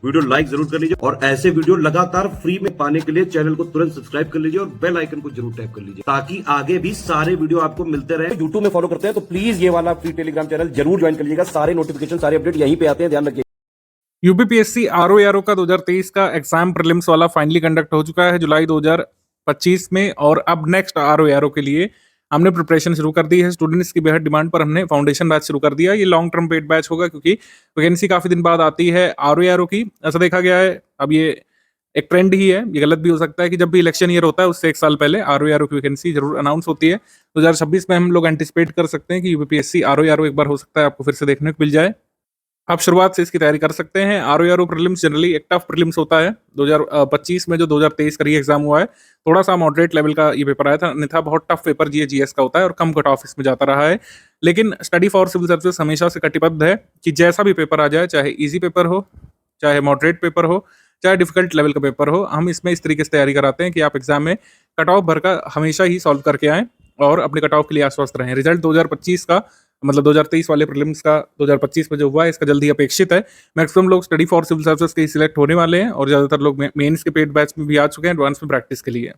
Video like जरूर कर लीजिए और ऐसे वीडियो लगातार फ्री में पाने के लिए चैनल को तुरंत सब्सक्राइब कर लीजिए और बेल आइकन को जरूर टैप कर लीजिए ताकि आगे भी सारे वीडियो आपको मिलते रहे। यूट्यूब में फॉलो करते हैं तो प्लीज ये वाला फ्री टेलीग्राम चैनल जरूर ज्वाइन कर लीजिएगा। सारे नोटिफिकेशन सारे अपडेट यहीं पे आते हैं, ध्यान रखिए। यूपीपीएससी आरओ का 2023 का एग्जाम प्रीलिम्स वाला फाइनली कंडक्ट हो चुका है जुलाई 2025 में, और अब नेक्स्ट आरओ के लिए हमने प्रिपरेशन शुरू कर दी है। स्टूडेंट्स की बेहद डिमांड पर हमने फाउंडेशन बैच शुरू कर दिया। ये लॉन्ग टर्म पेड बैच होगा क्योंकि वैकेंसी काफी दिन बाद आती है आरओ की, ऐसा देखा गया है। अब ये एक ट्रेंड ही है, ये गलत भी हो सकता है कि जब भी इलेक्शन ईयर होता है उससे एक साल पहले आरओ की वैकेंसी जरूर अनाउंस होती है। 2026 में हम लोग एंटिसिपेट कर सकते हैं कि यूपीपीएससी आरओ एक बार हो सकता है आपको फिर से देखने को मिल जाए। आप शुरुआत से इसकी तैयारी कर सकते हैं। आरओ प्रीलिम्स जनरली एक टफ प्रीलिम्स होता है। 2025 में जो 2023 का री एग्जाम हुआ है, थोड़ा सा मॉडरेट लेवल का ये पेपर आया था, अन्यथा बहुत टफ पेपर जीएस का होता है और कम कट ऑफ इसमें जाता रहा है। लेकिन स्टडी फॉर सिविल सर्विसेज हमेशा से कटिबद्ध है कि जैसा भी पेपर आ जाए, चाहे ईजी पेपर हो, चाहे मॉडरेट पेपर हो, चाहे डिफिकल्ट लेवल का पेपर हो, हम इसमें इस तरीके से तैयारी कराते हैं कि आप एग्जाम में कट ऑफ भर का हमेशा ही सॉल्व करके आएँ और अपने कट ऑफ के लिए आश्वस्त रहें। रिजल्ट 2025 का मतलब 2023 वाले प्रीलिम्स का 2025 में जो हुआ है इसका जल्दी अपेक्षित है। मैक्सिमम लोग स्टडी फॉर सिविल सर्विसेज के सिलेक्ट होने वाले हैं और ज्यादातर लोग मेंस के पेड बैच में भी आ चुके हैं एडवांस में प्रैक्टिस के लिए।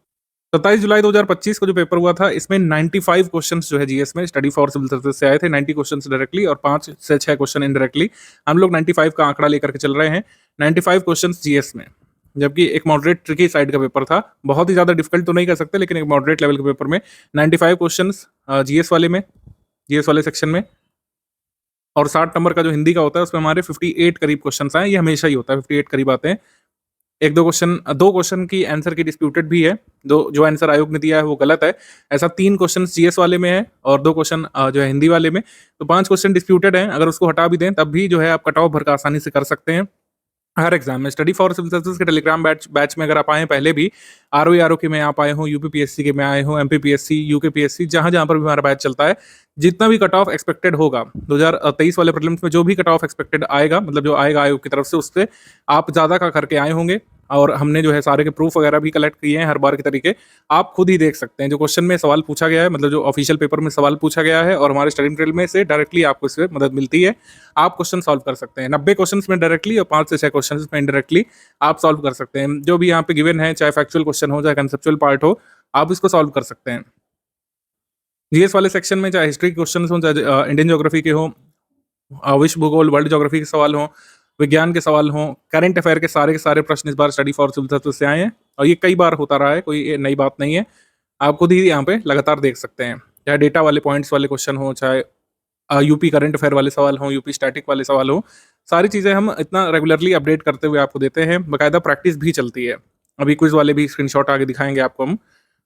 27 जुलाई 2025 को जो पेपर हुआ था इसमें 95 क्वेश्चंस जो है जीएस में स्टडी फॉर सिविल सर्विसेज से आए थे। 90 क्वेश्चंस डायरेक्टली और 5 से 6 क्वेश्चन इनडायरेक्टली। हम लोग 95 का आंकड़ा लेकर के चल रहे हैं। 95 क्वेश्चंस जीएस में, जबकि एक मॉडरेट ट्रिकी साइड का पेपर था। बहुत ही ज्यादा डिफिकल्ट तो नहीं कर सकते, लेकिन एक मॉडरेट लेवल के पेपर में 95 क्वेश्चंस जीएस वाले सेक्शन में, और 60 नंबर का जो हिंदी का होता है उसमें हमारे 58 करीब क्वेश्चंस आए। ये हमेशा ही होता है, 58 करीब आते हैं। दो क्वेश्चन की आंसर की डिस्प्यूटेड भी है, जो आंसर आयोग ने दिया है वो गलत है। ऐसा 3 क्वेश्चन जीएस वाले में है और 2 क्वेश्चन जो है हिंदी वाले में, तो 5 क्वेश्चन डिस्प्यूटेड हैं। अगर उसको हटा भी दें तब भी जो है आप कट ऑफ भर का आसानी से कर सकते हैं हर एग्जाम में। स्टडी फॉर सिविल सर्विसेज के टेलीग्राम बैच में अगर आप आए पहले भी, आरओ के में आप आए हो, यूपीपीएससी के में आए हो, एमपीपीएससी, यूकेपीएससी, जहां जहां पर भी हमारा बैच चलता है, जितना भी कट ऑफ एक्सपेक्टेड होगा 2023 वाले प्रीलिम्स में, जो भी कट ऑफ एक्सपेक्टेड आएगा, मतलब जो आएगा आयोग की तरफ से, उससे आप ज्यादा का करके आए होंगे। और हमने जो है सारे के प्रूफ वगैरह भी कलेक्ट किए हैं हर बार के तरीके। आप खुद ही देख सकते हैं जो क्वेश्चन में सवाल पूछा गया है, मतलब जो ऑफिशियल पेपर में सवाल पूछा गया है, और हमारे स्टडी मटेरियल में से डायरेक्टली आपको इससे मदद मिलती है। आप क्वेश्चन सॉल्व कर सकते हैं 90 क्वेश्चन में डायरेक्टली और 5 से 6 क्वेश्चन में इनडायरेक्टली आप सॉल्व कर सकते हैं। जो भी यहाँ पे गिवन है, चाहे फैक्चुअल क्वेश्चन हो, चाहे कंसेप्चुअल पार्ट हो, आप इसको सॉल्व कर सकते हैं। जीएस वाले सेक्शन में चाहे हिस्ट्री के क्वेश्चन हो, चाहे इंडियन ज्योग्राफी के हो, विश्व भूगोल वर्ल्ड ज्योग्राफी के सवाल हो, विज्ञान के सवाल हो, करंट अफेयर के सारे प्रश्न इस बार स्टडी फॉर सिविल सर्विसेज से आए हैं और ये कई बार होता रहा है, कोई ये नई बात नहीं है। आप खुद ही यहाँ पे लगातार देख सकते हैं, चाहे डेटा वाले पॉइंट्स वाले क्वेश्चन हो, चाहे यूपी करंट अफेयर वाले सवाल हो, यूपी स्टैटिक वाले सवाल हो, सारी चीज़ें हम इतना रेगुलरली अपडेट करते हुए आपको देते हैं। बाकायदा प्रैक्टिस भी चलती है। अभी क्विज वाले भी स्क्रीनशॉट आगे दिखाएंगे आपको हम,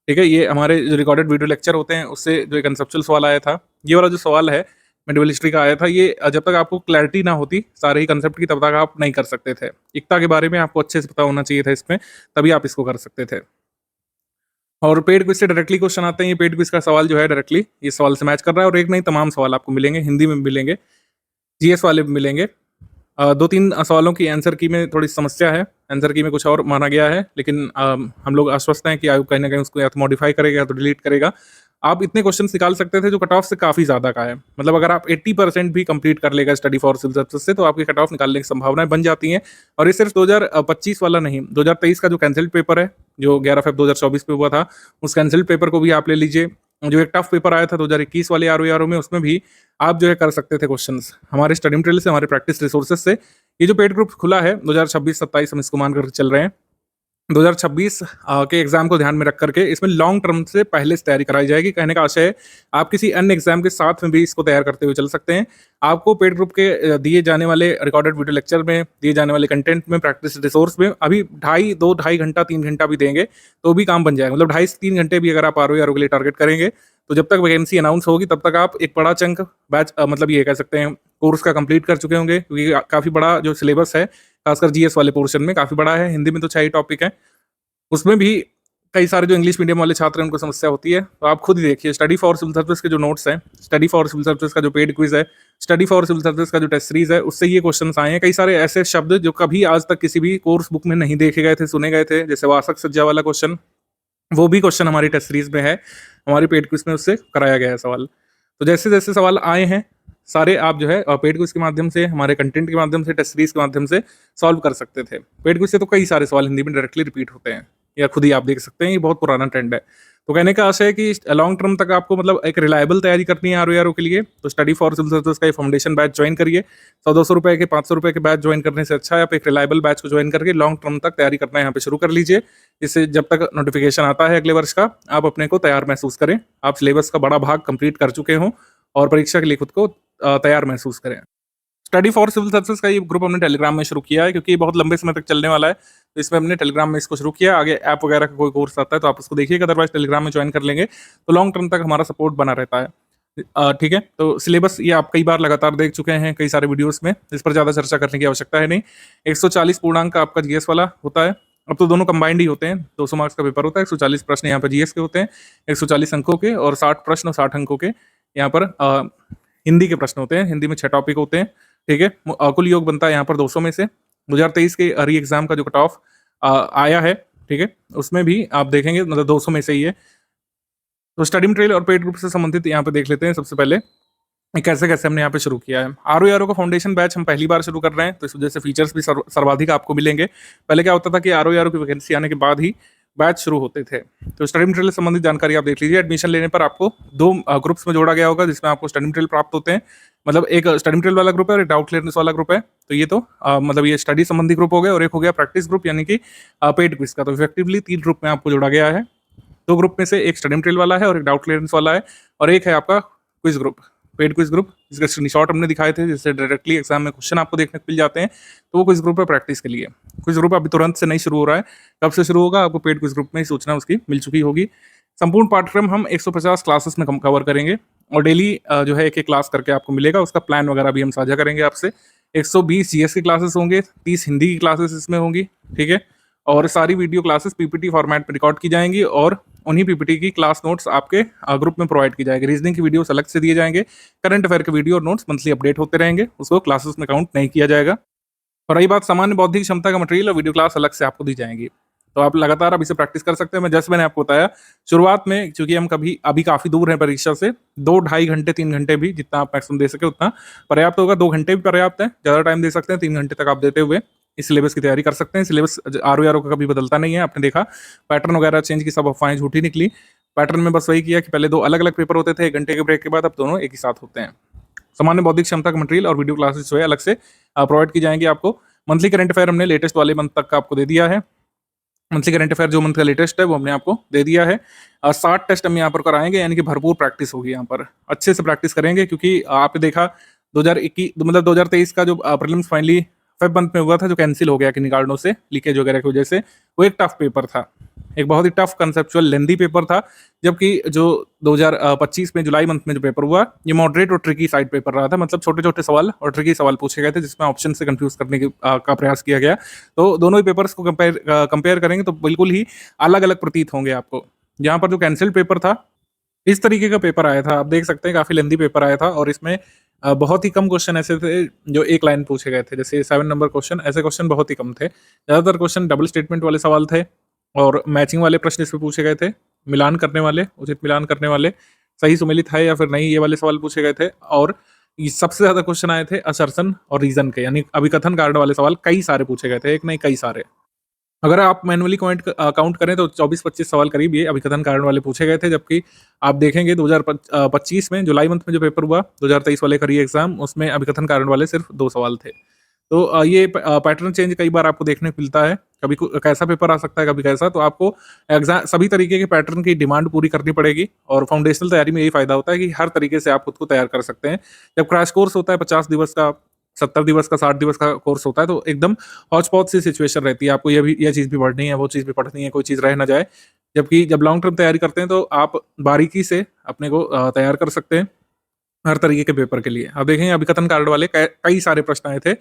ठीक है। ये हमारे जो रिकॉर्डेड वीडियो लेक्चर होते हैं उससे जो एक कंसेप्चुअल सवाल आया था, ये वाला जो सवाल है मेडिवल हिस्ट्री का आया था, ये जब तक आपको क्लैरिटी ना होती सारे ही कंसेप्ट की, तब तक आप नहीं कर सकते थे। एकता के बारे में आपको अच्छे से पता होना चाहिए था इसमें, तभी आप इसको कर सकते थे। और पेड क्विज से डायरेक्टली क्वेश्चन आते हैं। ये पेड क्विज का सवाल जो है डायरेक्टली ये सवाल से मैच कर रहा है, और एक नहीं तमाम सवाल आपको मिलेंगे, हिंदी में मिलेंगे, जीएस वाले भी मिलेंगे। 2-3 सवालों की आंसर की में थोड़ी समस्या है, आंसर की में कुछ और माना गया है, लेकिन हम लोग आश्वस्त हैं कि आयोग कहीं ना कहीं उसको या तो मॉडिफाई करेगा या तो डिलीट करेगा। आप इतने क्वेश्चन निकाल सकते थे जो कट ऑफ से काफी ज्यादा का है, मतलब अगर आप 80% भी कंप्लीट कर लेगा स्टडी फॉर सिविल सर्विसेज से, तो आपकी कट ऑफ निकालने की संभावनाएं बन जाती हैं। और ये सिर्फ 2025 वाला नहीं, 2023 का जो कैंसिल्ड पेपर है, जो 11 फरवरी 2024 पे हुआ था, उस कैंसिल्ड पेपर को भी आप ले लीजिए। जो एक टफ पेपर आया था 2021 वाले आरओ में, उसमें भी आप जो है कर सकते थे क्वेश्चंस हमारे स्टडी मटेरियल से, हमारे प्रैक्टिस रिसोर्सेज से। ये जो पेड ग्रुप खुला है 2026-27 हम इसको मान कर चल रहे हैं। 2026 के एग्जाम को ध्यान में रख करके इसमें लॉन्ग टर्म से पहले से तैयारी कराई जाएगी। कहने का आशय है आप किसी अन्य एग्जाम के साथ में भी इसको तैयार करते हुए चल सकते हैं। आपको पेड ग्रुप के दिए जाने वाले रिकॉर्डेड वीडियो लेक्चर में, दिए जाने वाले कंटेंट में, प्रैक्टिस रिसोर्स में अभी 2.5 घंटा 3 घंटा भी देंगे तो भी काम बन जाएगा। मतलब 2.5 से 3 घंटे भी अगर आप आरओ के लिए टारगेट करेंगे, तो जब तक वैकेंसी अनाउंस होगी तब तक आप एक बड़ा चंक बैच मतलब ये कह सकते हैं कोर्स का कंप्लीट कर चुके होंगे, क्योंकि काफ़ी बड़ा जो सिलेबस है खासकर जीएस वाले पोर्शन में काफ़ी बड़ा है। हिंदी में तो 6 ही टॉपिक है, उसमें भी कई सारे जो इंग्लिश मीडियम वाले छात्र हैं उनको समस्या होती है। तो आप खुद ही देखिए स्टडी फॉर सिविल सर्विस के जो नोट्स हैं, स्टडी फॉर सिविल सर्विस का जो पेड क्विज है, स्टडी फॉर सिविल सर्विस का जो टेस्ट सीरीज है, उससे ये क्वेश्चंस आए हैं। कई सारे ऐसे शब्द जो कभी आज तक किसी भी कोर्स बुक में नहीं देखे गए थे, सुने गए थे, जैसे वासक सज्जा वाला क्वेश्चन, वो भी क्वेश्चन हमारी टेस्ट सीरीज में है, हमारी पेड क्विज में उससे कराया गया है सवाल। तो जैसे जैसे सवाल आए हैं सारे आप जो है पेड क्विज के माध्यम से, हमारे कंटेंट के माध्यम से, टेस्ट सीरीज के माध्यम से सॉल्व कर सकते थे। पेड क्विज से तो कई सारे सवाल हिंदी में डायरेक्टली रिपीट होते हैं, या खुद ही आप देख सकते हैं, ये बहुत पुराना ट्रेंड है। तो कहने का आशय है कि लॉन्ग टर्म तक आपको मतलब एक रिलायबल तैयारी करनी है आरओ के लिए, तो स्टडी फॉर सिविल सर्विसेज का ये फाउंडेशन बैच ज्वाइन करिए। 100-200 रुपए के, 500 रुपए के बैच ज्वाइन करने से अच्छा है आप एक रिलायबल बैच को ज्वाइन करके लॉन्ग टर्म तक तैयारी करना यहाँ पे शुरू कर लीजिए। इससे जब तक नोटिफिकेशन आता है अगले वर्ष का, आप अपने को तैयार महसूस करें, आप सिलेबस का बड़ा भाग कंप्लीट कर चुके हों और परीक्षा के लिए खुद को तैयार महसूस करें। स्टडी फॉर सिविल सर्विसेज का ये ग्रुप हमने टेलीग्राम में शुरू किया है, क्योंकि ये बहुत लंबे समय तक चलने वाला है, तो इसमें हमने टेलीग्राम में इसको शुरू किया। आगे ऐप वगैरह का कोई कोर्स आता है तो आप उसको देखिएगा, अदरवाइज टेलीग्राम में ज्वाइन कर लेंगे तो लॉन्ग टर्म तक हमारा सपोर्ट बना रहता है। ठीक है, तो सिलेबस ये आप कई बार लगातार देख चुके हैं कई सारे वीडियोस में, इस पर ज़्यादा चर्चा करने की आवश्यकता है नहीं। 140 पूर्णांक का आपका जीएस वाला होता है, अब तो दोनों कंबाइंड ही होते हैं, 200 मार्क्स का पेपर होता है, 140 प्रश्न यहाँ पर जीएस के होते हैं, 140 अंकों के, और 60 प्रश्न और 60 अंकों के यहाँ पर हिंदी के प्रश्न होते हैं। हिंदी में 6 टॉपिक होते हैं। ठीक है, कुल योग बनता है यहाँ पर 200 में से। 2023 के री एग्जाम का जो कट ऑफ आया है, ठीक है, उसमें भी आप देखेंगे मतलब 200 में से ही है। तो स्टडी मटेरियल और पेड ग्रुप से संबंधित यहाँ पे देख लेते हैं सबसे पहले कैसे कैसे हमने यहाँ पे शुरू किया है। आरओ का फाउंडेशन बैच हम पहली बार शुरू कर रहे हैं, तो इस वजह से फीचर्स भी सर्वाधिक आपको मिलेंगे। पहले क्या होता था कि आरओ की वैकेंसी आने के बाद ही बैच शुरू होते थे। तो स्टडी मटेरियल से संबंधित जानकारी आप देख लीजिए। एडमिशन लेने पर आपको 2 ग्रुप्स में जोड़ा गया होगा, जिसमें आपको स्टडी मटेरियल प्राप्त होते हैं। मतलब एक स्टडी मटेरियल वाला ग्रुप है और एक डाउट क्लियरेंस वाला ग्रुप है। तो ये तो मतलब ये स्टडी संबंधी ग्रुप हो गया, और एक हो गया प्रैक्टिस ग्रुप यानी कि पेड क्विज का। तो इफेक्टिवली 3 ग्रुप में आपको जोड़ा गया है। 2 ग्रुप में से एक स्टडी मटेरियल वाला है और एक डाउट क्लियरेंस वाला है, और एक है आपका quiz group, paid quiz group, जिसका स्क्रीनशॉट हमने दिखाए थे, जिससे डायरेक्टली एग्जाम में क्वेश्चन आपको देखने को मिल जाते हैं। तो वो क्विज ग्रुप है प्रैक्टिस के लिए। क्विज ग्रुप अभी तुरंत से नहीं शुरू हो रहा है, कब से शुरू होगा आपको पेड क्विज ग्रुप में ही सूचना उसकी मिल चुकी होगी। संपूर्ण पाठ्यक्रम हम 150 क्लासेस में कवर करेंगे, और डेली जो है एक क्लास करके आपको मिलेगा। उसका प्लान वगैरह भी हम साझा करेंगे आपसे। 120 जीएस की क्लासेस होंगे, 30 हिंदी की क्लासेस इसमें होंगी। ठीक है, और सारी वीडियो क्लासेस पीपीटी फॉर्मेट में रिकॉर्ड की जाएंगी, और उन्हीं पीपीटी की क्लास नोट्स आपके ग्रुप में प्रोवाइड की जाएगी। रीजनिंग की वीडियोस अलग से दिए जाएंगे, करंट अफेयर के वीडियो और नोट्स मंथली अपडेट होते रहेंगे, उसको क्लासेस में काउंट नहीं किया जाएगा। और रही बात सामान्य बौद्धिक क्षमता का मटेरियल और वीडियो क्लास अलग से आपको दी जाएंगी। तो आप लगातार अब इसे प्रैक्टिस कर सकते हैं। जैसे मैंने आपको बताया शुरुआत में, क्योंकि हम अभी काफी दूर हैं परीक्षा से, 2-2.5 घंटे 3 घंटे भी जितना आप मैक्सिमम दे सके उतना पर्याप्त होगा। 2 घंटे भी पर्याप्त है, ज्यादा टाइम दे सकते हैं, 3 घंटे तक आप देते हुए इस सिलेबस की तैयारी कर सकते हैं। सिलेबस आरओ का कभी बदलता नहीं है, आपने देखा पैटर्न वगैरह चेंज की सब अफवाहें झूठी निकली। पैटर्न में बस वही किया कि पहले 2 अलग अलग पेपर होते थे 1 घंटे के ब्रेक के बाद, अब दोनों एक ही साथ होते हैं। सामान्य बौद्धिक क्षमता का मटेरियल और वीडियो क्लासेस जो है अलग से प्रोवाइड की जाएंगी आपको। मंथली करंट अफेयर हमने लेटेस्ट वाले मंथ तक का आपको दे दिया है। मंथली करंट अफेयर जो मंथ का लेटेस्ट है वो हमने आपको दे दिया है। 60 टेस्ट हम यहाँ पर कराएंगे, यानी कि भरपूर प्रैक्टिस होगी। यहाँ पर अच्छे से प्रैक्टिस करेंगे, क्योंकि आपने देखा 2021 मतलब 2023 का जो प्रीलिम्स फाइनली फेब मंथ में हुआ था, जो कैंसिल हो गया किन्हीं कारणों से, लीकेज वगैरह की वजह से, वो एक टफ पेपर था, एक बहुत ही टफ कंसेप्चुअल लेंदी पेपर था। जबकि जो 2025 में जुलाई मंथ में जो पेपर हुआ, ये मॉडरेट और ट्रिकी साइड पेपर रहा था। मतलब छोटे छोटे सवाल और ट्रिकी सवाल पूछे गए थे, जिसमें ऑप्शन से कंफ्यूज करने का प्रयास किया गया। तो दोनों ही पेपर्स को कंपेयर करेंगे तो बिल्कुल ही अलग अलग प्रतीत होंगे आपको। यहाँ पर जो कैंसिल्ड पेपर था, इस तरीके का पेपर आया था, आप देख सकते हैं काफी लेंदी पेपर आया था, और इसमें बहुत ही कम क्वेश्चन ऐसे थे जो एक लाइन पूछे गए थे, जैसे 7 नंबर क्वेश्चन, ऐसे क्वेश्चन बहुत ही कम थे। ज्यादातर क्वेश्चन डबल स्टेटमेंट वाले सवाल थे, और मैचिंग वाले प्रश्न इसमें पूछे गए थे, मिलान करने वाले, उचित मिलान करने वाले, सही सुमेलित है या फिर नहीं, ये वाले सवाल पूछे गए थे। और सबसे ज्यादा क्वेश्चन आए थे असर्शन और रीजन के, यानी अभिकथन कारण वाले सवाल कई सारे पूछे गए थे, एक नहीं कई सारे। अगर आप मैनुअली काउंट करें तो 24-25 सवाल करीब ये अभिकथन कारण वाले पूछे गए थे। जबकि आप देखेंगे 2025 में जुलाई मंथ में जो पेपर हुआ 2023 वाले का री एग्जाम, उसमें अभिकथन कारण वाले सिर्फ 2 सवाल थे। तो ये पैटर्न चेंज कई बार आपको देखने को मिलता है, कभी कैसा पेपर आ सकता है, कभी कैसा। तो आपको एग्जाम सभी तरीके के पैटर्न की डिमांड पूरी करनी पड़ेगी, और फाउंडेशनल तैयारी में यही फायदा होता है कि हर तरीके से आप खुद को तैयार कर सकते हैं। जब क्रैश कोर्स होता है 50 दिवस का, 70 दिवस का, 60 दिवस का कोर्स होता है, तो एकदम हौच पौच सी सिचुएशन रहती है। आपको यह चीज़ भी पढ़नी है, वो चीज़ भी पढ़नी है, कोई चीज़ रह ना जाए। जबकि जब लॉन्ग टर्म तैयारी करते हैं तो आप बारीकी से अपने को तैयार कर सकते हैं हर तरीके के पेपर के लिए। आप देखेंगे अभिकथन कारण वाले कई सारे प्रश्न आए थे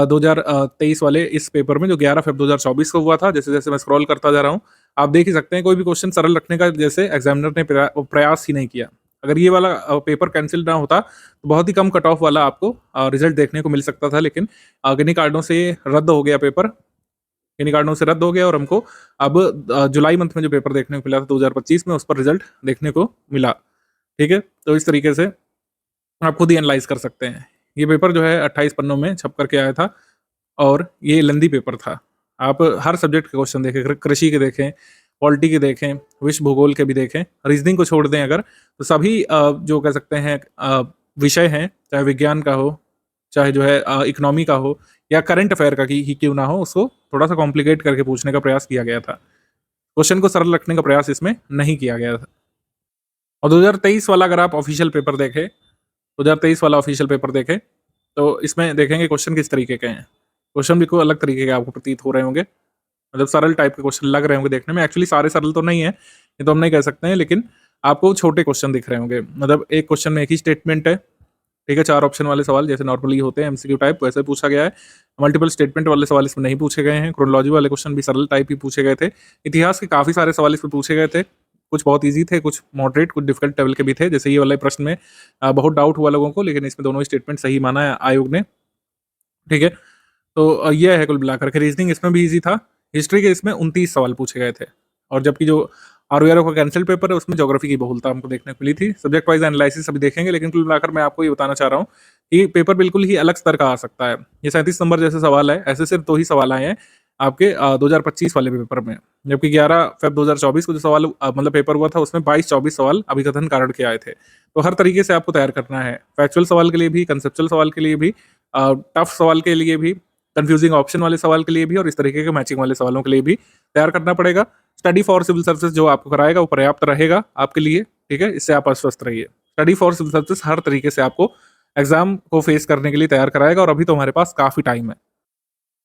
2023 वाले इस पेपर में, जो 11 फरवरी 2024 को हुआ था। जैसे जैसे मैं स्क्रॉल करता जा रहा हूँ, आप देख ही सकते हैं कोई भी क्वेश्चन सरल रखने का जैसे एग्जामिनर ने प्रयास ही नहीं किया। अगर ये वाला पेपर कैंसिल ना होता तो बहुत ही कम कट ऑफ वाला आपको रिजल्ट देखने को मिल सकता था, लेकिन किन्हीं कारणों से रद्द हो गया पेपर, किन्हीं कारणों से रद्द हो गया, और हमको अब जुलाई मंथ में जो पेपर देखने को मिला था 2025 में, उस पर रिजल्ट देखने को मिला। ठीक है, तो इस तरीके से आप खुद ही एनालाइज कर सकते हैं। ये पेपर जो है 28 पन्नों में छप करके आया था और ये लेंदी पेपर था। आप हर सब्जेक्ट के क्वेश्चन देखें, कृषि के देखें, पॉलिटी के देखें, विश्व भूगोल के भी देखें, रीजनिंग को छोड़ दें अगर, तो सभी जो कह सकते हैं विषय हैं, चाहे विज्ञान का हो, चाहे जो है इकोनॉमी का हो या करंट अफेयर का ही क्यों ना हो, उसको थोड़ा सा कॉम्प्लिकेट करके पूछने का प्रयास किया गया था। क्वेश्चन को सरल रखने का प्रयास इसमें नहीं किया गया था। और 2023 वाला अगर आप ऑफिशियल पेपर देखें, 2023 वाला ऑफिशियल पेपर देखें, तो इसमें देखेंगे क्वेश्चन किस तरीके के हैं। क्वेश्चन बिल्कुल अलग तरीके के आपको प्रतीत हो रहे होंगे, मतलब सरल टाइप के क्वेश्चन लग रहे होंगे देखने में। एक्चुअली सारे सरल तो नहीं है, ये तो हम नहीं कह सकते हैं, लेकिन आपको छोटे क्वेश्चन दिख रहे होंगे। मतलब एक क्वेश्चन में एक ही स्टेटमेंट है, ठीक है, 4 ऑप्शन वाले सवाल जैसे नॉर्मली होते हैं एमसीक्यू टाइप, वैसे पूछा गया है। मल्टीपल स्टेटमेंट वाले सवाल इसमें नहीं पूछे गए हैं। क्रोनोलॉजी वाले क्वेश्चन भी सरल टाइप ही पूछे गए थे। इतिहास के काफ़ी सारे सवाल इसमें पूछे गए थे, कुछ बहुत ईजी थे, कुछ मॉडरेट, कुछ डिफिकल्ट लेवल के भी थे। जैसे ये वाले प्रश्न में बहुत डाउट हुआ लोगों को, लेकिन इसमें दोनों स्टेटमेंट सही माना है आयोग ने, ठीक है। तो ये है कुल मिलाकर के। रीजनिंग इसमें भी ईजी था। हिस्ट्री के इसमें 29 सवाल पूछे गए थे, और जबकि जो आरओआरओ का कैंसिल पेपर है उसमें ज्योग्राफी की बहुलता हमको देखने को मिली थी। सब्जेक्ट वाइज एनालिसिस अभी देखेंगे, लेकिन कुल मिलाकर मैं आपको ये बताना चाह रहा हूँ कि पेपर बिल्कुल ही अलग स्तर का आ सकता है। ये 37 नंबर जैसे सवाल है, ऐसे सिर्फ 2 ही सवाल आए हैं आपके 2025 वाले पेपर में, जबकि 11 फेब 2024 को जो सवाल मतलब पेपर हुआ था उसमें 22-24 सवाल अभिकथन कारण के आए थे। तो हर तरीके से आपको तैयार करना है, फैक्चुअल सवाल के लिए भी, कंसेप्चुअल सवाल के लिए भी, टफ सवाल के लिए भी, कंफ्यूजिंग ऑप्शन वाले सवाल के लिए भी, और इस तरीके के मैचिंग वाले सवालों के लिए भी तैयार करना पड़ेगा। स्टडी फॉर सिविल सर्विसेज जो आपको कराएगा वो पर्याप्त रहेगा आपके लिए, ठीक है, इससे आप आश्वस्त रहिए। स्टडी फॉर सिविल सर्विसेज हर तरीके से आपको एग्जाम को फेस करने के लिए तैयार कराएगा, और अभी तो हमारे पास काफी टाइम है।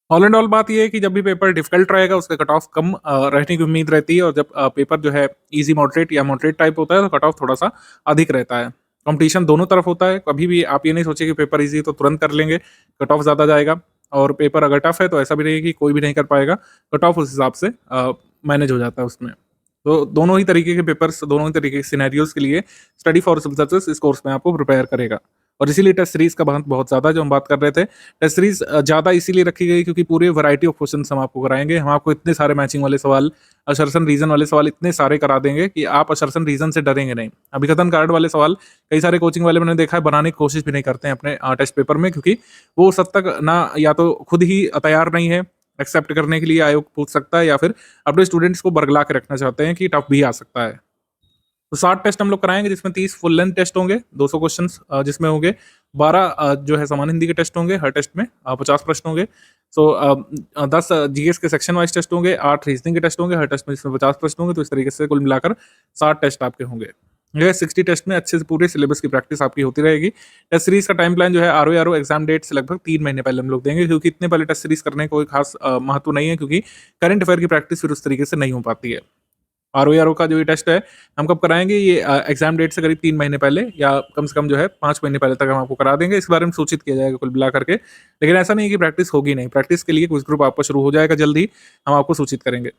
ऑल एंड ऑल बात यह है कि जब भी पेपर डिफिकल्ट रहेगा उसका कट ऑफ कम रहने की उम्मीद रहती है, और जब पेपर जो है इजी मॉडरेट या मॉडरेट टाइप होता है तो कट ऑफ थोड़ा सा अधिक रहता है। कंपटीशन दोनों तरफ होता है, कभी भी आप ये नहीं सोचिए कि पेपर इजी तो तुरंत कर लेंगे, कट ऑफ ज़्यादा जाएगा, और पेपर अगर टफ है तो ऐसा भी नहीं है कि कोई भी नहीं कर पाएगा, कट ऑफ उस हिसाब से मैनेज हो जाता है उसमें। तो दोनों ही तरीके के पेपर्स, दोनों ही तरीके के सिनेरियोज के लिए स्टडी फॉर सिविल सर्विसेज इस कोर्स में आपको प्रिपेयर करेगा। और इसीलिए टेस्ट सीरीज का बहुत ज़्यादा जो हम बात कर रहे थे, टेस्ट सीरीज ज़्यादा इसीलिए रखी गई क्योंकि पूरे वैरायटी ऑफ क्वेश्चन हम आपको कराएंगे। हम आपको इतने सारे मैचिंग वाले सवाल, असर्शन रीजन वाले सवाल इतने सारे करा देंगे कि आप असर्शन रीजन से डरेंगे नहीं। अभिकथन कार्ड वाले सवाल कई सारे कोचिंग वाले मैंने देखा है बनाने की कोशिश भी नहीं करते हैं अपने टेस्ट पेपर में, क्योंकि वो उस हद तक ना या तो खुद ही तैयार नहीं है एक्सेप्ट करने के लिए, आयोग पूछ सकता है, या फिर अपने स्टूडेंट्स को बरगला के रखना चाहते हैं कि टफ भी आ सकता है। तो 60 टेस्ट हम लोग कराएंगे, जिसमें 30 फुल लेंथ टेस्ट होंगे, 200 क्वेश्चंस जिसमें होंगे, 12 जो है सामान्य हिंदी के टेस्ट होंगे, हर टेस्ट में 50 प्रश्न होंगे। सो 10 जीएस के सेक्शन वाइज टेस्ट होंगे, 8 रीजनिंग के टेस्ट होंगे, हर टेस्ट में जिसमें 50 प्रश्न होंगे। तो इस तरीके से कुल मिलाकर 60 टेस्ट आपके होंगे। ये 60 टेस्ट में अच्छे से पूरे सिलेबस की प्रैक्टिस आपकी होती रहेगी। टेस्ट सीरीज का टाइम प्लान जो है आरओ एग्जाम डेट से लगभग 3 महीने पहले हम लोग देंगे, क्योंकि इतने पहले टेस्ट सीरीज करने का कोई खास महत्व नहीं है, क्योंकि करंट अफेयर की प्रैक्टिस फिर उस तरीके से नहीं हो पाती है। आरओ का जो ये टेस्ट है हम कब कराएंगे, ये एग्जाम डेट से करीब 3 महीने पहले या कम से कम जो है 5 महीने पहले तक हम आपको करा देंगे। इसके बारे में सूचित किया जाएगा कुल मिला करके, लेकिन ऐसा नहीं है कि प्रैक्टिस होगी नहीं। प्रैक्टिस के लिए क्विज ग्रुप आपका शुरू हो जाएगा जल्द ही, हम आपको सूचित करेंगे।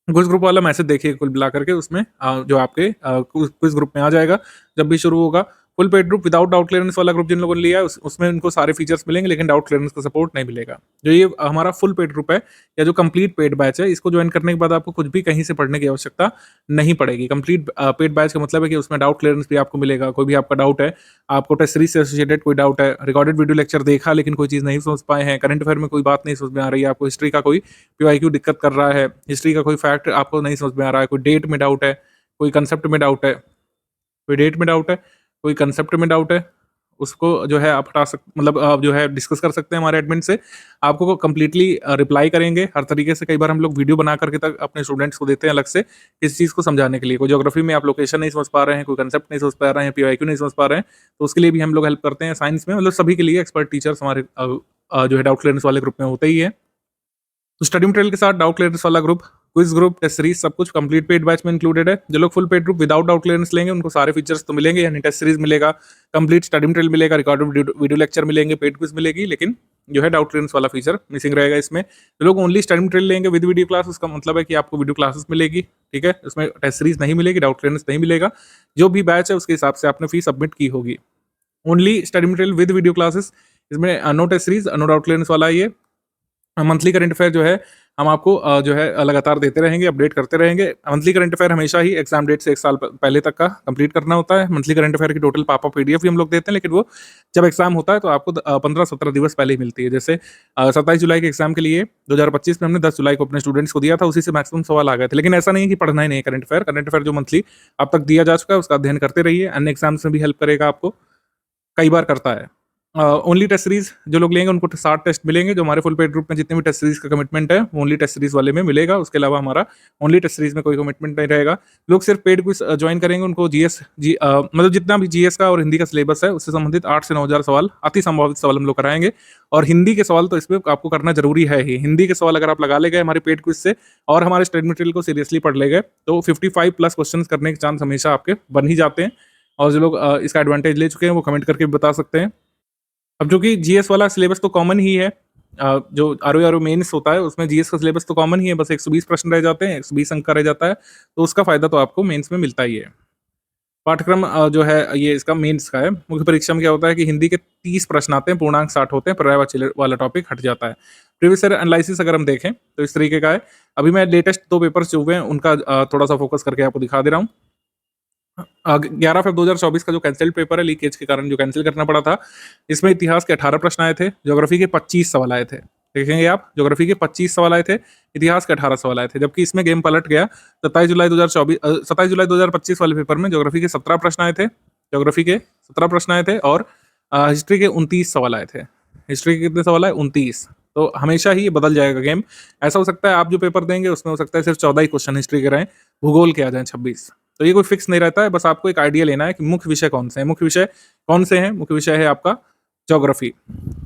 क्विज ग्रुप वाला मैसेज देखिए कुल मिला करके, उसमें जो आपके क्विज ग्रुप में आ जाएगा जब भी शुरू होगा। Full paid group without doubt clearance वाला ग्रुप जिन लोगों ने लिया है उसमें उनको सारे फीचर्स मिलेंगे, लेकिन डाउट क्लियरेंस का सपोर्ट नहीं मिलेगा। जो ये हमारा फुल पेड ग्रुप है या जो कंप्लीट पेड बैच है, इसको ज्वाइन करने के बाद आपको कुछ भी कहीं से पढ़ने की आवश्यकता नहीं पड़ेगी। कंप्लीट पेड बैच का मतलब है कि उसमें डाउट क्लियरेंस भी आपको मिलेगा। कोई भी आपका डाउट है, आपको टेस्ट सीरीज से एसोसिएटेड कोई डाउट है, रिकॉर्डेड वीडियो लेक्चर देखा लेकिन कोई चीज़ नहीं समझ पाए हैं, करंट अफेयर में कोई बात नहीं समझ में आ रही है, आपको हिस्ट्री का कोई पीवाईक्यू दिक्कत कर रहा है, हिस्ट्री का कोई फैक्ट आपको नहीं समझ में आ रहा है, कोई डेट में डाउट है, कोई कंसेप्ट में डाउट है, कोई डेट में डाउट है, कोई कंसेप्ट में डाउट है, उसको जो है आप हटा मतलब आप जो है डिस्कस कर सकते हैं हमारे एडमिन से। आपको कंप्लीटली रिप्लाई करेंगे हर तरीके से। कई बार हम लोग वीडियो बना करके तक अपने स्टूडेंट्स को देते हैं अलग से किसी चीज़ को समझाने के लिए। कोई ज्योग्राफी में आप लोकेशन नहीं समझ पा रहे हैं, कोई कंसेप्ट नहीं समझ पा रहे हैं, पीवाईक्यू नहीं समझ पा रहे हैं, तो उसके लिए भी हम लोग हेल्प करते हैं। साइंस में मतलब सभी के लिए एक्सपर्ट टीचर्स हमारे जो है डाउट क्लियरेंस वाले ग्रुप में होते ही है। तो स्टडी मटेरियल के साथ डाउट क्लियरेंस वाला group, quiz group, test series सब कुछ कंप्लीट पेड बैच में इंक्लूडेड है। जो लोग full paid group without doubt clearance लेंगे उनको सारे फीचर्स तो मिलेंगे, यानी टेस्ट सीरीज मिलेगा, कंप्लीट स्टडी मटेरियल मिलेगा, रिकॉर्डेड वीडियो लेक्चर मिलेंगे, पेड क्विज मिलेगी, लेकिन जो है डाउट क्लियरेंस वाला फीचर मिसिंग रहेगा इसमें। जो लोग ओनली स्टडी मटेरियल लेंगे विद वीडियो क्लास, उसका मतलब है कि आपको वीडियो क्लासेस मिलेगी, ठीक है, उसमें टेस्ट सीरीज नहीं मिलेगी, डाउट क्लियरेंस नहीं मिलेगा। जो भी बैच है उसके हिसाब से आपने फीस सबमिट की होगी। Only study material with video classes, इसमें no test series no doubt clearance वाला ये मंथली करंट अफेयर जो है हम आपको जो है लगातार देते रहेंगे, अपडेट करते रहेंगे। मंथली करंट अफेयर हमेशा ही एग्जाम डेट से 1 साल पहले तक का कंप्लीट करना होता है। मंथली करंट अफेयर की टोटल पापा पीडीएफ भी हम लोग देते हैं, लेकिन वो जब एग्जाम होता है तो आपको 15-17 दिवस पहले ही मिलती है। जैसे 27 जुलाई के एग्जाम के लिए 2025 में हमने 10 जुलाई को अपने स्टूडेंट्स को दिया था, उसी से मैक्सिमम सवाल आ गए थे। लेकिन ऐसा नहीं है कि पढ़ना ही नहीं है करंट अफेयर जो मंथली अब तक दिया जा चुका है उसका अध्ययन करते रहिए। अन्य एग्जाम्स में भी हेल्प करेगा आपको, कई बार करता है। ओनली टेस्ट सीरीज जो लोग लेंगे उनको 60 टेस्ट मिलेंगे। जो हमारे फुल पेड ग्रुप में जितने भी टेस्ट सीरीज का कमिटमेंट है वो ओनली टेस्ट सीरीज वाले में मिलेगा। उसके अलावा हमारा ओनली टेस्ट सीरीज में कोई कमिटमेंट नहीं रहेगा। लोग सिर्फ पेड क्विज ज्वाइन करेंगे, उनको मतलब जितना भी जीएस का और हिंदी का सिलेबस है उससे संबंधित 8 से 9,000 सवाल, अति संभावित सवाल हम लोग कराएंगे। और हिंदी के सवाल तो इसमें आपको करना जरूरी है ही। हिंदी के सवाल अगर आप लगा ले गए हमारे पेड क्विज से और हमारे स्टडी मटेरियल को सीरियसली पढ़ ले गए तो 55 प्लस क्वेश्चन करने के चांस हमेशा आपके बन ही जाते हैं। और जो लोग इसका एडवांटेज ले चुके हैं वो कमेंट करके भी बता सकते हैं। अब चूंकि जीएस वाला सिलेबस तो कॉमन ही है, जो आरओ मेंस होता है उसमें जीएस का सिलेबस तो कॉमन ही है, बस 120 प्रश्न रह जाते हैं, 120 अंक का रह जाता है, तो उसका फायदा तो आपको मेंस में मिलता ही है। पाठ्यक्रम जो है ये इसका मेंस का है। मुख्य परीक्षा में क्या होता है कि हिंदी के 30 प्रश्न आते हैं, पूर्णांक 60 होते हैं, पर्यायवाची वाला टॉपिक हट जाता है। प्रीवियस ईयर एनालिसिस अगर हम देखें तो इस तरीके का है। अभी मैं लेटेस्ट 2 पेपर्स जो हुए हैं उनका थोड़ा सा फोकस करके आपको दिखा दे रहा हूँ। 11 फ़रवरी 2024 का जो कैंसिल्ड पेपर है लीकेज के कारण जो कैंसिल करना पड़ा था, इसमें इतिहास के 18 प्रश्न आए थे, ज्योग्राफी के 25 सवाल आए थे। देखेंगे आप, ज्योग्राफी के 25 सवाल आए थे, इतिहास के 18 सवाल आए थे, जबकि इसमें गेम पलट गया। 27 जुलाई 2025 वाले पेपर में ज्योग्राफी के 17 प्रश्न आए थे, ज्योग्राफी के 17 प्रश्न आए थे और हिस्ट्री के 29 सवाल आए थे। हिस्ट्री के कितने सवाल आए? 29। तो हमेशा ही ये बदल जाएगा गेम। ऐसा हो सकता है आप जो पेपर देंगे उसमें हो सकता है सिर्फ 14 ही क्वेश्चन हिस्ट्री के रहें, भूगोल के आ जाएं 26। तो ये कोई फिक्स नहीं रहता है, बस आपको एक आइडिया लेना है कि मुख्य विषय कौन से हैं। मुख्य विषय कौन से हैं? मुख्य विषय है आपका ज्योग्राफी,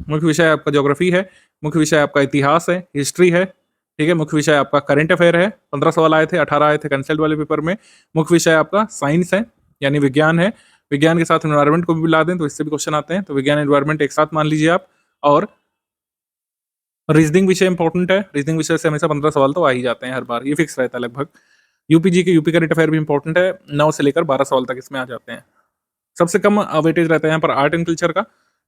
मुख्य विषय आपका ज्योग्राफी है, मुख्य विषय आपका इतिहास है, हिस्ट्री है, ठीक है। मुख्य विषय आपका करंट अफेयर है, 15 सवाल आए थे, 18 आए थे कैंसल्ड वाले पेपर में। मुख्य विषय आपका साइंस है, यानी विज्ञान है। विज्ञान के साथ एनवायरमेंट को भी मिला दें तो इससे भी क्वेश्चन आते हैं, तो विज्ञान एनवायरमेंट एक साथ मान लीजिए आप। और रीजनिंग विषय इंपॉर्टेंट है, रीजनिंग विषय से हमेशा 15 सवाल तो आ ही जाते हैं हर बार, ये फिक्स रहता है लगभग। यूपीजी के यूपी करंट अफेयर भी इंपॉर्टेंट है, 9 से लेकर 12 सवाल तक इसमें आ जाते हैं। सबसे कम वेटेज रहता है यहाँ पर आर्ट एंड कल्चर का,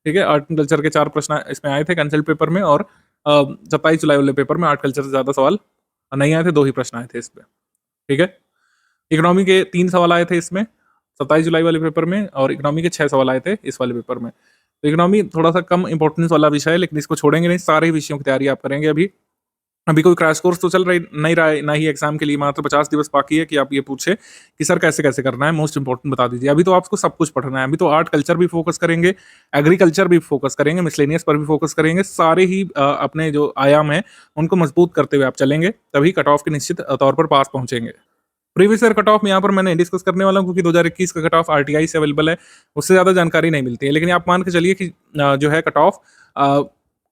ठीक है। आर्ट एंड कल्चर के 4 प्रश्न इसमें आए थे कैंसिल्ड पेपर में, और 27 जुलाई वाले पेपर में आर्ट कल्चर से ज्यादा सवाल नहीं आए थे, 2 ही प्रश्न आए थे इसमें, ठीक है। इकोनॉमी के 3 सवाल आए थे इसमें 27 जुलाई वाले पेपर में, और इकोनॉमी के 6 सवाल आए थे इस वाले पेपर में। तो इकोनॉमी थोड़ा सा कम इंपॉर्टेंस वाला विषय है, लेकिन इसको छोड़ेंगे नहीं, सारे ही विषयों की तैयारी आप करेंगे। अभी कोई क्रैश कोर्स तो चल रही नहीं रहा है, ना ही एग्जाम के लिए मात्र 50 दिवस बाकी है कि आप ये पूछे कि सर कैसे कैसे करना है, मोस्ट इंपॉर्टेंट बता दीजिए। अभी तो आपको सब कुछ पढ़ना है, अभी तो आर्ट कल्चर भी फोकस करेंगे, एग्रीकल्चर भी फोकस करेंगे, मिसलेनियस पर भी फोकस करेंगे। सारे ही अपने जो आयाम है उनको मजबूत करते हुए आप चलेंगे, तभी कट ऑफ के निश्चित तौर पर पास पहुंचेंगे। प्रीवियस ईयर कट ऑफ में यहाँ पर मैंने डिस्कस करने वाला हूँ, क्योंकि 2021 का कट ऑफ आरटीआई से अवेलेबल है, उससे ज़्यादा जानकारी नहीं मिलती है। लेकिन आप मान के चलिए कि जो है कट ऑफ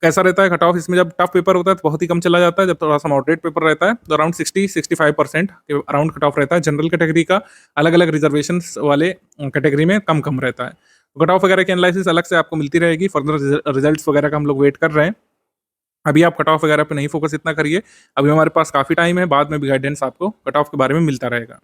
कैसा रहता है। कट ऑफ इसमें जब टफ पेपर होता है तो बहुत ही कम चला जाता है, जब थोड़ा सा मॉडरेट पेपर रहता है तो अराउंड 60-65% के अराउंड कट ऑफ रहता है। जनरल कैटेगरी का अलग अलग रिजर्वेशन वाले कैटेगरी में कम कम रहता है। कट ऑफ वगैरह की एनालिसिस अलग से आपको मिलती रहेगी, फर्दर रिजल्ट्स वगैरह का हम लोग वेट कर रहे हैं। अभी आप कट ऑफ वगैरह पे नहीं फोकस इतना करिए, अभी हमारे पास काफ़ी टाइम है, बाद में भी गाइडेंस आपको कट ऑफ के बारे में मिलता रहेगा।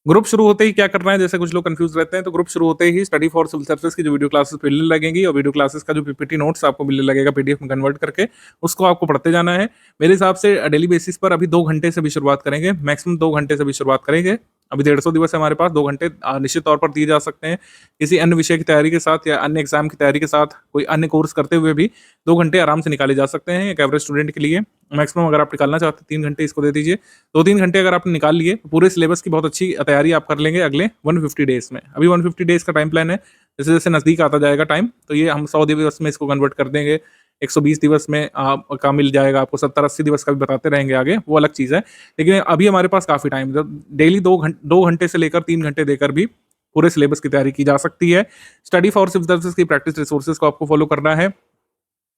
ग्रुप शुरू होते ही क्या करना है, जैसे कुछ लोग कंफ्यूज रहते हैं, तो ग्रुप शुरू होते ही स्टडी फॉर सिविल सर्विस की जो वीडियो क्लासेस मिलने लगेंगी, और वीडियो क्लासेस का जो पीपीटी नोट्स आपको मिलने लगेगा पीडीएफ में कन्वर्ट करके, उसको आपको पढ़ते जाना है। मेरे हिसाब से डेली बेसिस पर अभी 2 घंटे से भी शुरुआत करेंगे, मैक्सिमम 2 घंटे से भी शुरुआत करेंगे। अभी 150 दिवस है हमारे पास, 2 घंटे निश्चित तौर पर दिए जा सकते हैं। किसी अन्य विषय की तैयारी के साथ या अन्य एग्जाम की तैयारी के साथ कोई अन्य कोर्स करते हुए भी 2 घंटे आराम से निकाले जा सकते हैं एक एवरेज स्टूडेंट के लिए। मैक्सिमम अगर आप निकालना चाहते हैं 3 घंटे इसको दे दीजिए, 2-3 घंटे अगर आपने निकाल लिए तो पूरे सिलेबस की बहुत अच्छी तैयारी आप कर लेंगे अगले 150 डेज में। अभी 150 डेज का टाइम प्लान है, जैसे जैसे नजदीक आता जाएगा टाइम तो ये हम 100 दिवस में इसको कन्वर्ट कर देंगे, 120 दिवस में का मिल जाएगा आपको, 70-80 दिवस का भी बताते रहेंगे आगे, वो अलग चीज़ है। लेकिन अभी हमारे पास काफ़ी टाइम है, डेली 2 घंटे से लेकर 3 घंटे देकर भी पूरे सिलेबस की तैयारी की जा सकती है। स्टडी फॉर सिविल सर्विसेज की प्रैक्टिस रिसोर्सेज को आपको फॉलो करना है,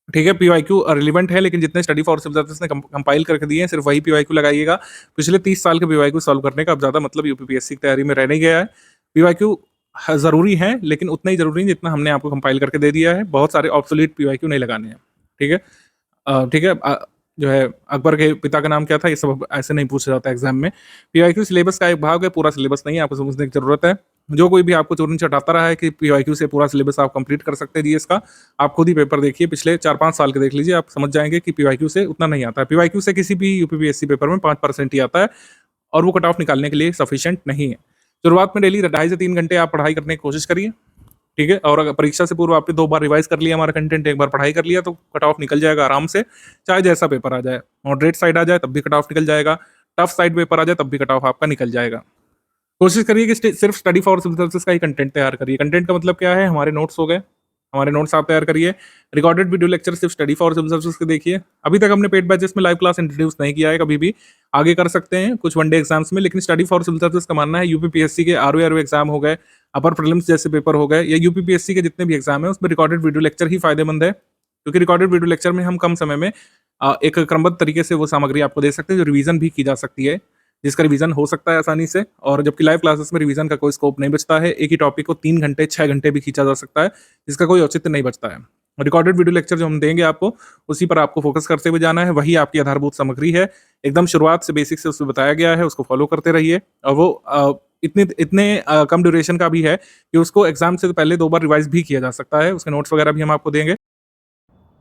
ठीक है। पीवाईक्यू रिलेवेंट है, लेकिन जितने स्टडी फॉर सिविल सर्विसेज ने कंपाइल करके दिए हैं सिर्फ वही पीवाईक्यू लगाइएगा। पिछले 30 साल के पीवाईक्यू सॉल्व करने का अब ज़्यादा मतलब यूपीपीएससी की तैयारी में रह नहीं गया है। पीवाईक्यू ज़रूरी है, लेकिन उतना ही ज़रूरी नहीं जितना हमने आपको कंपाइल करके दे दिया है। बहुत सारे ऑब्सोलीट पीवाईक्यू नहीं लगाने हैं, ठीक है। ठीक है। जो है अकबर के पिता का नाम क्या था, ये सब अब ऐसे नहीं पूछा जाता एग्जाम में। पीवाईक्यू सिलेबस का एक भाग है, पूरा सिलेबस नहीं है, आपको समझने की जरूरत है। जो कोई भी आपको चोरी चटाता रहा है कि पीवाईक्यू से पूरा सिलेबस आप कंप्लीट कर सकते हैं जीएस का, आप खुद ही पेपर देखिए, पिछले 4-5 साल के देख लीजिए, आप समझ जाएंगे कि पीवाईक्यू से उतना नहीं आता है। पीवाईक्यू से किसी भी यूपीपीएससी पेपर में 5% ही आता है, और वो कट ऑफ निकालने के लिए सफिशिएंट नहीं है। शुरुआत में डेली 2.5 से 3 घंटे आप पढ़ाई करने की कोशिश करिए, ठीक है? और अगर परीक्षा से पूर्व आपने 2 बार रिवाइज कर लिया हमारा कंटेंट, एक बार पढ़ाई कर लिया, तो कट ऑफ निकल जाएगा आराम से, चाहे जैसा पेपर आ जाए। मॉडरेट साइड आ जाए तब भी कट ऑफ निकल जाएगा, टफ साइड पेपर आ जाए तब भी कट ऑफ आपका निकल जाएगा। कोशिश करिए कि सिर्फ स्टडी फॉर सिविल सर्विसेज का ही कंटेंट तैयार करिए। कंटेंट का मतलब क्या है? हमारे नोट्स हो गए, हमारे नोट्स आप तैयार करिए। रिकॉर्डेड वीडियो लेक्चर सिर्फ स्टडी फॉर सिविल सर्विसेज के देखिए। अभी तक हमने पेड बैचेस में लाइव क्लास इंट्रोड्यूस नहीं किया है, कभी भी आगे कर सकते हैं कुछ वनडे एग्जाम्स में, लेकिन स्टडी फॉर सिविल सर्विसेज का मानना है यूपीपीएससी के आरओ एग्जाम हो गए, अपर प्रीलिम्स जैसे पेपर हो गए, या यूपीपीएससी के जितने भी एग्जाम है उसमें रिकॉर्डेड वीडियो लेक्चर ही फायदेमंद है, क्योंकि रिकॉर्डेड वीडियो लेक्चर में हम कम समय में एक क्रमबद्ध तरीके से वो सामग्री आपको दे सकते हैं जो रिवीजन भी की जा सकती है, जिसका रिवीजन हो सकता है आसानी से। और जबकि लाइव क्लासेस में रिवीजन का कोई स्कोप नहीं बचता है, एक ही टॉपिक को 3 घंटे 6 घंटे भी खींचा जा सकता है, जिसका कोई औचित्य नहीं बचता है। रिकॉर्डेड वीडियो लेक्चर जो हम देंगे आपको, उसी पर आपको फोकस करते हुए जाना है, वही आपकी आधारभूत सामग्री है, एकदम शुरुआत से बेसिक से उसमें बताया गया है, उसको फॉलो करते रहिए। और वो इतने इतने कम ड्यूरेशन का भी है कि उसको एग्जाम से पहले 2 बार रिवाइज भी किया जा सकता है, उसके नोट्स वगैरह भी हम आपको देंगे।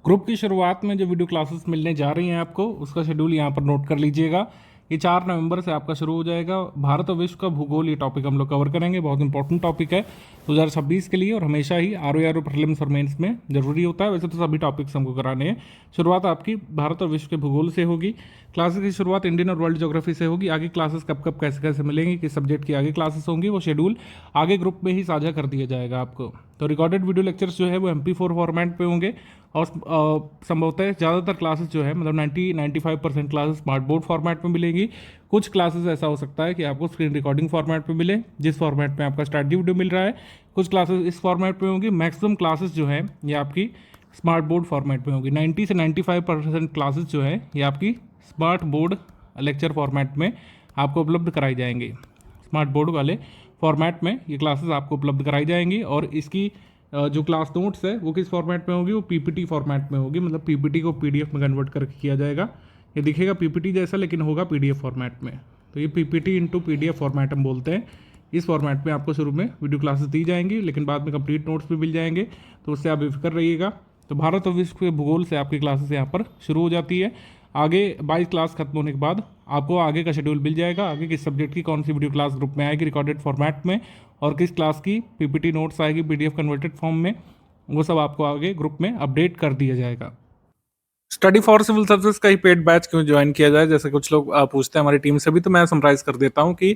ग्रुप की शुरुआत में जो वीडियो क्लासेस मिलने जा रही हैं आपको, उसका शेड्यूल यहाँ पर नोट कर लीजिएगा। ये 4 नवंबर से आपका शुरू हो जाएगा। भारत और विश्व का भूगोल, ये टॉपिक हम लोग कवर करेंगे, बहुत इंपॉर्टेंट टॉपिक है 2026 के लिए, और हमेशा ही आरओ प्रीलिम्स और मेंस में जरूरी होता है। वैसे तो सभी टॉपिक्स हमको कराने हैं। शुरुआत आपकी भारत और विश्व के भूगोल से होगी। क्लासेस की शुरुआत इंडियन और वर्ल्ड ज्योग्राफी से होगी। आगे क्लासेस कब कब कैसे कैसे मिलेंगी, किस सब्जेक्ट की आगे क्लासेस होंगी, वो शेड्यूल आगे ग्रुप में ही साझा कर दिया जाएगा आपको। तो रिकॉर्डेड वीडियो लेक्चर्स जो है वो MP4 फॉर्मेट पे होंगे, और संभवतः ज़्यादातर क्लासेस जो है, मतलब 90-95% क्लासेस स्मार्ट बोर्ड फॉर्मेट में मिलेंगी। कुछ क्लासेस ऐसा हो सकता है कि आपको स्क्रीन रिकॉर्डिंग फॉर्मेट पे मिले, जिस फॉर्मेट में आपका स्टडी वीडियो मिल रहा है। कुछ क्लासेस इस फॉर्मेट पे होंगी। मैक्सिमम क्लासेस जो है ये आपकी स्मार्ट बोर्ड फॉर्मेट में होगी। 90 से 95% क्लासेस जो है ये आपकी स्मार्ट बोर्ड लेक्चर फॉर्मेट में आपको उपलब्ध कराई जाएंगी। स्मार्ट बोर्ड वाले फॉर्मेट में ये क्लासेस आपको उपलब्ध कराई जाएंगी। और इसकी जो क्लास नोट्स है वो किस फॉर्मेट में होगी? वो पीपीटी फॉर्मेट में होगी, मतलब पीपीटी को पीडीएफ में कन्वर्ट करके किया जाएगा। ये दिखेगा पीपीटी जैसा, लेकिन होगा पीडीएफ फॉर्मेट में। तो ये पीपीटी इंटू पीडीएफ फॉर्मेट हम बोलते हैं। इस फॉर्मेट में आपको शुरू में वीडियो क्लासेस दी जाएंगी, लेकिन बाद में कंप्लीट नोट्स भी मिल जाएंगे, तो उससे आप बेफिक्र रहिएगा। तो भारत और विश्व के भूगोल से आपकी क्लासेस यहाँ पर शुरू हो जाती है। आगे 22 क्लास खत्म होने के बाद आपको आगे का शेड्यूल मिल जाएगा, आगे किस सब्जेक्ट की कौन सी वीडियो क्लास ग्रुप में आएगी रिकॉर्डेड फॉर्मेट में, और किस क्लास की पीपीटी नोट्स आएगी पीडीएफ कन्वर्टेड फॉर्म में, वो सब आपको आगे ग्रुप में अपडेट कर दिया जाएगा। स्टडी फॉर सिविल सर्विसेज का ही पेड बैच क्यों ज्वाइन किया जाए, जैसे कुछ लोग पूछते हैं हमारी टीम से भी, तो मैं समराइज कर देता हूँ कि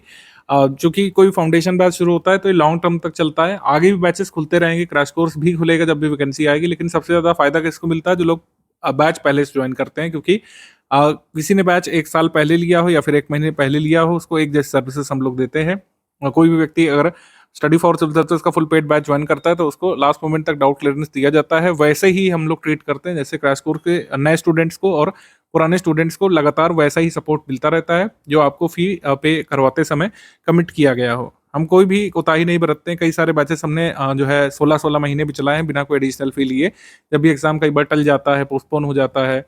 चूंकि कोई फाउंडेशन बैच शुरू होता है तो ये लॉन्ग टर्म तक चलता है। आगे भी बैचेस खुलते रहेंगे, क्रैश कोर्स भी खुलेगा जब भी वैकेंसी आएगी, लेकिन सबसे ज़्यादा फायदा किसको मिलता है? जो लोग बैच पहले से ज्वाइन करते हैं, क्योंकि किसी ने बैच 1 साल पहले लिया हो या फिर 1 महीने पहले लिया हो, उसको एक जैसी सर्विसेज हम लोग देते हैं। और कोई भी व्यक्ति अगर स्टडी फॉर सिविल सर्विसेज का फुल पेड बैच ज्वाइन करता है तो उसको लास्ट मोमेंट तक डाउट क्लियरेंस दिया जाता है। वैसे ही हम लोग ट्रीट करते हैं जैसे क्रैश कोर्स के नए स्टूडेंट्स को, और पुराने स्टूडेंट्स को लगातार वैसा ही सपोर्ट मिलता रहता है जो आपको फी पे करवाते समय कमिट किया गया हो। हम कोई भी कोताही नहीं बरतते हैं। कई सारे बैचेस हमने जो है 16-16 महीने भी चलाए हैं बिना कोई एडिशनल फी लिए। जब भी एग्जाम कई बार टल जाता है, पोस्टपोन हो जाता है,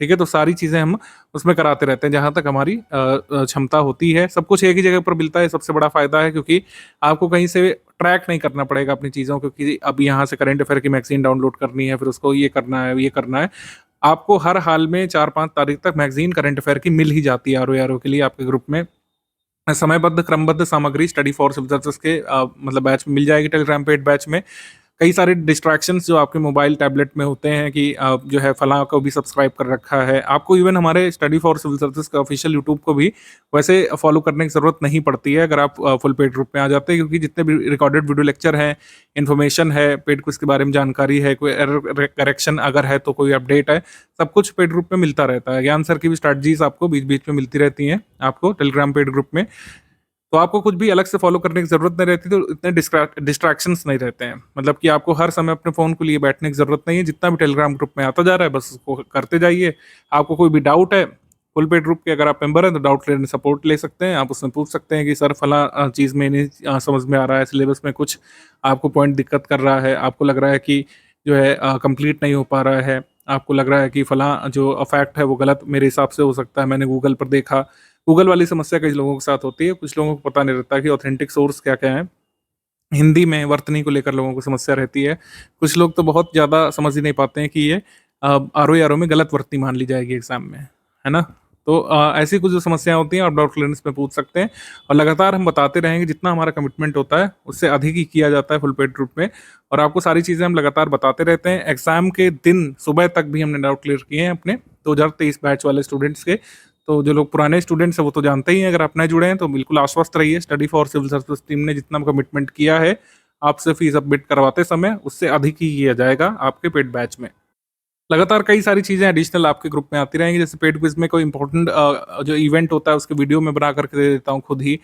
ठीक है, तो सारी चीज़ें हम उसमें कराते रहते हैं जहाँ तक हमारी क्षमता होती है। सब कुछ एक ही जगह पर मिलता है, सबसे बड़ा फ़ायदा है, क्योंकि आपको कहीं से ट्रैक नहीं करना पड़ेगा अपनी चीज़ों को, क्योंकि अब यहाँ से करंट अफेयर की मैगजीन डाउनलोड करनी है, फिर उसको ये करना है, ये करना है। आपको हर हाल में 4-5 तारीख तक मैगजीन करंट अफेयर की मिल ही जाती है आरओ के लिए। आपके ग्रुप में समयबद्ध क्रमबद्ध सामग्री स्टडी फॉर सिविल सर्विसेज के मतलब बैच में मिल जाएगी। टेलीग्राम पेड बैच में कई सारे डिस्ट्रैक्शंस जो आपके मोबाइल टैबलेट में होते हैं कि जो है फलां को भी सब्सक्राइब कर रखा है, आपको इवन हमारे स्टडी फॉर सिविल सर्विसेज का ऑफिशियल यूट्यूब को भी वैसे फॉलो करने की ज़रूरत नहीं पड़ती है अगर आप फुल पेड ग्रुप में आ जाते हैं, क्योंकि जितने भी रिकॉर्डेड वीडियो लेक्चर हैं, इन्फॉर्मेशन है, पेड क्विज के बारे में जानकारी है, कोई एरर करेक्शन अगर है तो कोई अपडेट है, सब कुछ पेड ग्रुप में मिलता रहता है। ज्ञान सर की भी स्ट्रैटेजीज आपको बीच बीच में मिलती रहती हैं आपको टेलीग्राम पेड ग्रुप में, तो आपको कुछ भी अलग से फॉलो करने की जरूरत नहीं रहती, तो इतने डिस्ट्रैक्शंस नहीं रहते हैं। मतलब कि आपको हर समय अपने फ़ोन को लिए बैठने की ज़रूरत नहीं है। जितना भी टेलीग्राम ग्रुप में आता जा रहा है बस उसको करते जाइए। आपको कोई भी डाउट है, फुल पेड ग्रुप के अगर आप मेंबर हैं तो डाउट क्लियर सपोर्ट ले सकते हैं। आप उसमें पूछ सकते हैं कि सर फला चीज़ में नहीं समझ में आ रहा है, सिलेबस में कुछ आपको पॉइंट दिक्कत कर रहा है, आपको लग रहा है कि जो है कंप्लीट नहीं हो पा रहा है, आपको लग रहा है कि फलां जो फैक्ट है वो गलत मेरे हिसाब से हो सकता है, मैंने गूगल पर देखा। गूगल वाली समस्या कई लोगों के साथ होती है, कुछ लोगों को पता नहीं रहता कि ऑथेंटिक सोर्स क्या-क्या है। हिंदी में वर्तनी को लेकर लोगों को समस्या रहती है। कुछ लोग तो बहुत ज़्यादा समझ ही नहीं पाते हैं कि ये आरओ-आरओ में गलत वर्तनी मान ली जाएगी एग्ज़ाम में, है ना? तो ऐसी कुछ जो समस्याएँ होती हैं आप डाउट क्लियरेंस में पूछ सकते हैं और लगातार हम बताते रहेंगे जितना हमारा कमिटमेंट होता है, उससे अधिक ही किया जाता है फुल पेड ग्रुप में और आपको सारी चीज़ें हम लगातार बताते रहते हैं। एग्ज़ाम के दिन सुबह तक भी हमने डाउट क्लियर किए हैं अपने 2023 बैच वाले स्टूडेंट्स के। तो जो लोग पुराने स्टूडेंट्स हैं वो तो जानते ही हैं, अगर आप नए जुड़े हैं तो बिल्कुल आश्वस्त रहिए, study for civil services team ने जितना कमिटमेंट किया है आपसे फीस सबमिट करवाते समय उससे अधिक ही किया जाएगा आपके पेड बैच में। लगातार कई सारी चीज़ें एडिशनल आपके ग्रुप में आती रहेंगी, जैसे पेड क्विज में कोई इंपॉर्टेंट जो इवेंट होता है उसके वीडियो मैं बना करके दे देता हूँ खुद ही।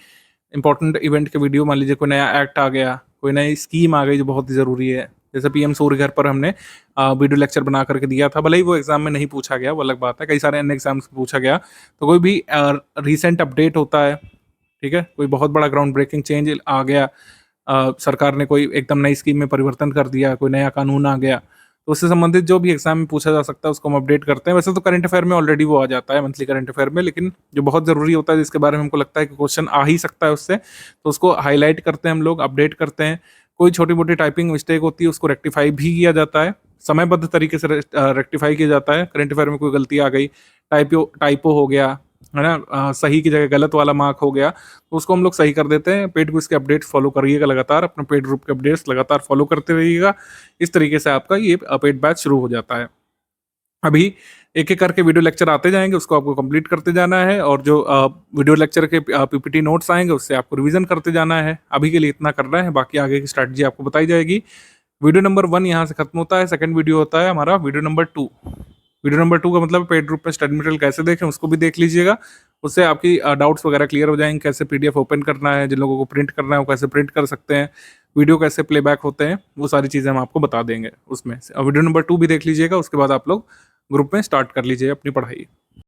इंपॉर्टेंट इवेंट के वीडियो, मान लीजिए कोई नया एक्ट आ गया, कोई नई स्कीम आ गई जो बहुत ही ज़रूरी है। जैसे पीएम सूर्य घर पर हमने वीडियो लेक्चर बना करके दिया था, भले ही वो एग्ज़ाम में नहीं पूछा गया, वो अलग बात है, कई सारे अन्य एग्ज़ाम्स में पूछा गया। तो कोई भी रीसेंट अपडेट होता है, ठीक है? कोई बहुत बड़ा ग्राउंड ब्रेकिंग चेंज आ गया, सरकार ने कोई एकदम नई स्कीम में परिवर्तन कर दिया, कोई नया कानून आ गया, तो उससे संबंधित जो भी एग्जाम में पूछा जा सकता है उसको हम अपडेट करते हैं। वैसे तो करंट अफेयर में ऑलरेडी वो आ जाता है मंथली करंट अफेयर में, लेकिन जो बहुत ज़रूरी होता है जिसके बारे में हमको लगता है कि क्वेश्चन आ ही सकता है उससे, तो उसको हाईलाइट करते हैं हम लोग, अपडेट करते हैं। कोई छोटी मोटी टाइपिंग मिस्टेक होती है उसको रेक्टिफाई भी किया जाता है, समयबद्ध तरीके से रेक्टिफाई किया जाता है। करंट अफेयर में कोई गलती आ गई, टाइपो हो गया, है ना, सही की जगह गलत वाला मार्क हो गया, तो उसको हम लोग सही कर देते हैं। पेड क्विज के अपडेट्स फॉलो करिएगा लगातार, अपने पेड ग्रुप के अपडेट्स लगातार फॉलो करते रहिएगा। इस तरीके से आपका ये पेड बैच शुरू हो जाता है। अभी एक-एक करके वीडियो लेक्चर आते जाएँगे, उसको आपको कंप्लीट करते जाना है और जो वीडियो लेक्चर के पीपीटी नोट्स आएँगे, उससे आपको रिवीजन करते जाना है। अभी के लिए इतना करना है, बाकी आगे की स्ट्रैटेजी आपको बताई जाएगी। वीडियो नंबर 1 यहाँ से खत्म होता है, सेकंड वीडियो होता है हमारा वीडियो नंबर 2। वीडियो नंबर 2 का मतलब पेड ग्रुप में स्टडी मटेरियल कैसे देखें, उसको भी देख लीजिएगा। उससे आपकी डाउट्स वगैरह क्लियर हो जाएँगे, कैसे पीडीएफ ओपन करना है, जिन लोगों को प्रिंट करना है वो कैसे प्रिंट कर सकते हैं, वीडियो कैसे प्लेबैक होते हैं, वो सारी चीज़ें हम आपको बता देंगे उसमें। वीडियो नंबर 2 भी देख लीजिएगा, उसके बाद आप लोग ग्रुप में स्टार्ट कर लीजिए अपनी पढ़ाई।